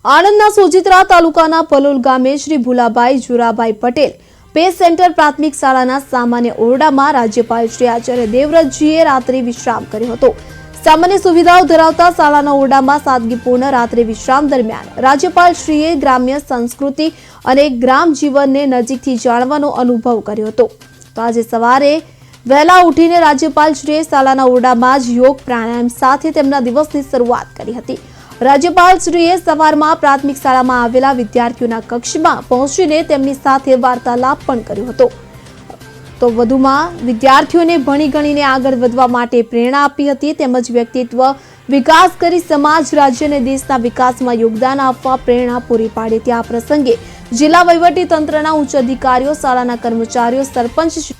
આણંદના સોજિત્રા તાલુકાના પલોલ ગામે Shri Bhulabhai જુરાભાઈ Patel pay centre પ્રાથમિક શાળાના સામાન્ય ઓરડામાં રાજ્યપાલ શ્રી આચાર્ય દેવવ્રતજીએ રાત્રિ વિશ્રામ કર્યો હતો। સામાન્ય સુવિધાઓ ધરાવતા શાળાના ઓરડામાં સાદગીપૂર્ણ રાત્રિ વિશ્રામ દરમિયાન રાજ્યપાલ શ્રીએ ગ્રામ્ય સંસ્કૃતિ અને ગ્રામ જીવનને નજીકથી જાણવાનો અનુભવ કર્યો હતો। તો આજે સવારે વહેલા ઉઠીને રાજ્યપાલ શ્રીએ શાળાના ઓરડામાં જ યોગ પ્રાણાયામ સાથે તેમના દિવસની શરૂઆત કરી હતી। રાજ્યપાલ શ્રીએ સવારમાં પ્રાથમિક શાળામાં આવેલા વિદ્યાર્થીઓના કક્ષમાં પહોંચીને તેમની સાથે વાર્તાલાપ પણ કર્યો હતો। તો વધુમાં વિદ્યાર્થીઓને ભણી ગણીને આગળ વધવા માટે પ્રેરણા આપી હતી તેમજ વ્યક્તિત્વ વિકાસ કરી સમાજ રાજ્ય અને દેશના વિકાસમાં યોગદાન આપવા પ્રેરણા પૂરી પાડી હતી। આ પ્રસંગે જિલ્લા વહીવટી તંત્રના ઉચ્ચ અધિકારીઓ, શાળાના કર્મચારીઓ, સરપંચ